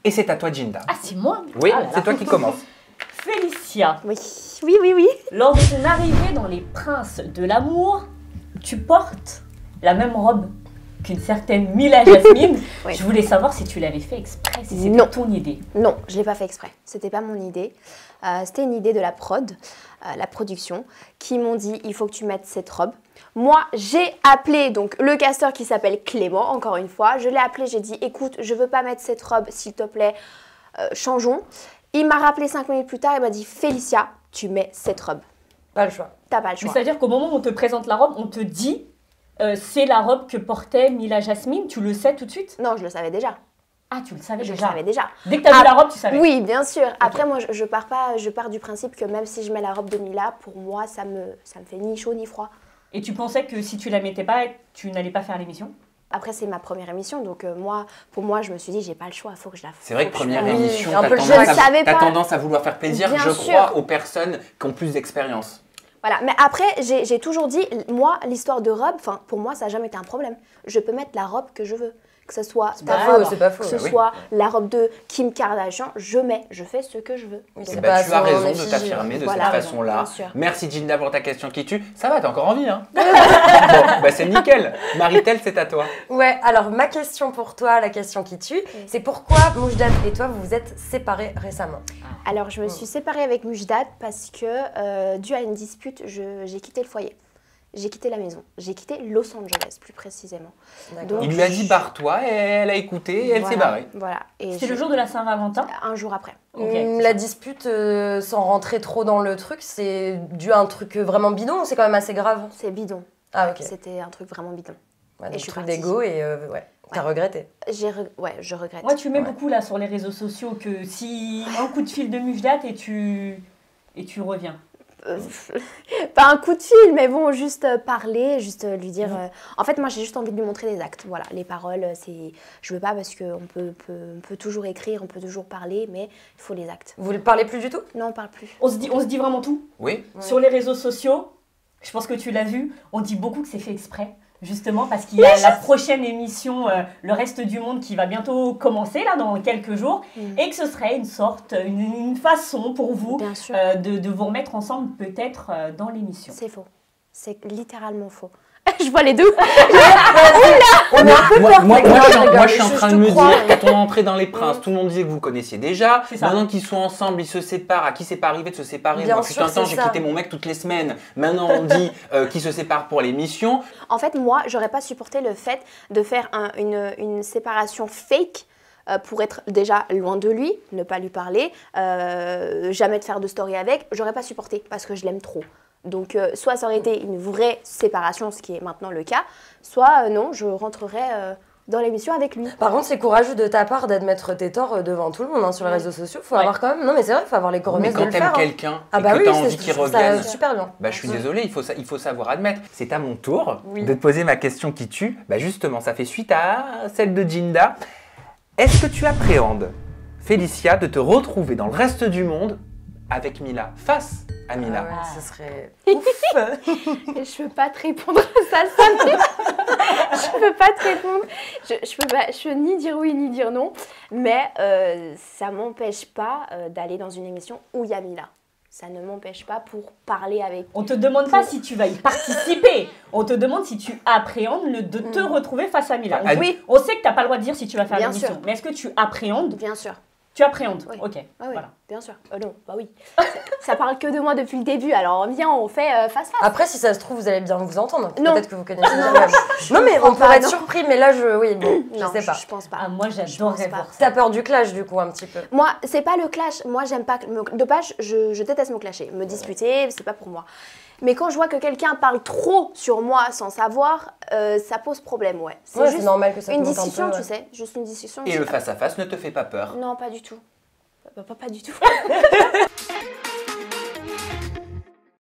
Et c'est à toi, Ginda. Ah, c'est moi? Oui, ah là c'est là. toi qui commence. Félicia, Oui, oui, oui, oui. lors de ton arrivée dans Les Princes de l'amour, tu portes la même robe qu'une certaine Mila Jasmine. Oui. Je voulais savoir si tu l'avais fait exprès, si Non. c'était ton idée. Non, je ne l'ai pas fait exprès. C'était pas mon idée. C'était une idée de la prod, la production, qui m'ont dit il faut que tu mettes cette robe. Moi, j'ai appelé donc le casteur qui s'appelle Clément, encore une fois. Je l'ai appelé, j'ai dit écoute, je veux pas mettre cette robe, s'il te plaît, changeons. Il m'a rappelé 5 minutes plus tard, il m'a dit Félicia, tu mets cette robe. Pas le choix. T'as pas le choix. C'est-à-dire qu'au moment où on te présente la robe, on te dit c'est la robe que portait Mila Jasmine, tu le sais tout de suite? Non, je le savais déjà. Ah, tu le savais Je le déjà. savais déjà. Dès que tu as vu la robe, tu savais. Oui, bien sûr. Après, moi, je pars du principe que même si je mets la robe de Mila, pour moi, ça me fait ni chaud ni froid. Et tu pensais que si tu la mettais pas, tu n'allais pas faire l'émission? Après, c'est ma première émission, donc pour moi, je me suis dit, j'ai pas le choix, il faut que je la fasse. C'est vrai que première Oui, émission, un t'as peu le tendance, jeu, je savais t'as pas. tendance à vouloir faire plaisir, Bien je sûr. crois, aux personnes qui ont plus d'expérience. Voilà, mais après, j'ai toujours dit, moi, l'histoire de robe, pour moi, ça n'a jamais été un problème. Je peux mettre la robe que je veux. Que ce soit C'est ta pas robe, faux, c'est pas faux. que ce Bah oui. soit la robe de Kim Kardashian, je fais ce que je veux. Oui, Donc, Eh c'est ben, pas tu as son raison de effigie. t'affirmer de Voilà, cette raison, façon-là. bien sûr. Merci Ginda pour ta question qui tue. Ça va, t'as encore envie, hein? Bon, bah c'est nickel. Maritel, c'est à toi. Ouais, alors ma question pour toi, la question qui tue, c'est pourquoi Moujdat et toi vous vous êtes séparés récemment? Alors, je me suis séparée avec Moujdat parce que, dû à une dispute, j'ai quitté le foyer. J'ai quitté la maison. J'ai quitté Los Angeles, plus précisément. D'accord. Donc, Il lui a dit barre-toi, et elle a écouté et elle s'est barrée. Voilà. Et C'était le jour de la Saint-Valentin? un jour après. Ok. La dispute, sans rentrer trop dans le truc, c'est dû à un truc vraiment bidon ou c'est quand même assez grave? C'est bidon. Ah ok. C'était un truc vraiment bidon. Ouais, Et donc je suis truc partie. d'ego et ouais, t'as regretté. Ouais, je regrette. Moi, tu mets Ouais. beaucoup là sur les réseaux sociaux que si un coup de fil de Moujdat et tu reviens. Pas un coup de fil, mais bon, juste parler, juste lui dire... En fait, moi, j'ai juste envie de lui montrer des actes. Voilà, les paroles, c'est... Je veux pas parce qu'on peut toujours écrire, on peut toujours parler, mais il faut les actes. Vous ne parlez plus du tout? Non, on parle plus. On se dit vraiment tout. Oui. Ouais. Sur les réseaux sociaux, je pense que tu l'as vu, on dit beaucoup que c'est fait exprès. Justement parce qu'il y a la prochaine émission, Le Reste du Monde, qui va bientôt commencer là dans quelques jours, et que ce serait une sorte, une façon pour vous Bien sûr. de vous remettre ensemble peut-être dans l'émission. C'est faux. C'est littéralement faux. Je vois les deux. On a un peu peur. Moi, rigole, je suis en train te de me crois. dire, quand on est entré dans Les Princes, tout le monde disait que vous connaissiez déjà. C'est ça. Maintenant qu'ils sont ensemble, ils se séparent. À qui c'est pas arrivé de se séparer? Bien Moi, sûr, putain de temps, c'est j'ai ça. quitté mon mec toutes les semaines. Maintenant, on dit qu'ils se séparent pour l'émission. En fait, moi, j'aurais pas supporté le fait de faire une séparation fake pour être déjà loin de lui, ne pas lui parler, jamais de faire de story avec. J'aurais pas supporté parce que je l'aime trop. Donc, soit ça aurait été une vraie séparation, ce qui est maintenant le cas, soit non, je rentrerais dans l'émission avec lui. Par contre, c'est courageux de ta part d'admettre tes torts devant tout le monde hein, sur les réseaux sociaux. Faut Ouais. avoir quand même. Non, mais c'est vrai, faut avoir les Mais coronets de quand le t'aimes faire. hein. quelqu'un Ah et bah que oui, t'as c'est- envie je qu'il trouve ça revienne, super bien. bah, je suis désolé, il faut savoir admettre. C'est à mon tour Oui. de te poser ma question qui tue. Bah justement, ça fait suite à celle de Ginda. Est-ce que tu appréhendes, Félicia, de te retrouver dans le reste du monde avec Mila, face à Mila? Ah ouais, ce serait Je peux pas te répondre à ça, Sam. Je peux pas te répondre. Je peux ni dire oui ni dire non. Mais ça m'empêche pas d'aller dans une émission où il y a Mila. Ça ne m'empêche pas pour parler avec. On te demande pas si tu vas y participer, on te demande si tu appréhendes de te retrouver face à Mila. Ah, Oui, On sait que tu n'as pas le droit de dire si tu vas faire Bien l'émission, sûr. mais est-ce que tu appréhendes? bien sûr. Tu appréhendes, Oui. ok. Ah oui, Voilà. bien sûr. Non, bah oui. Ça parle que de moi depuis le début. Alors viens, on fait face-face. Après, si ça se trouve, vous allez bien vous entendre. Non. Peut-être que vous connaissez déjà. Non, mais on crois pourrait pas, être non. surpris, mais là, oui, bon, je Non, sais pas. je pense pas. Ah, moi j'adorerais pense pas. voir ça. T'as peur du clash, du coup, un petit peu. Moi, c'est pas le clash. Moi, j'aime pas. De base, je déteste me clasher. Me disputer, c'est pas pour moi. Mais quand je vois que quelqu'un parle trop sur moi sans savoir, ça pose problème, ouais. Ouais, c'est juste normal que ça te une monte un discussion, peu, ouais. tu sais. Juste une discussion. Et le face-à-face ne te fait pas peur? Non, pas du tout. Pas du tout.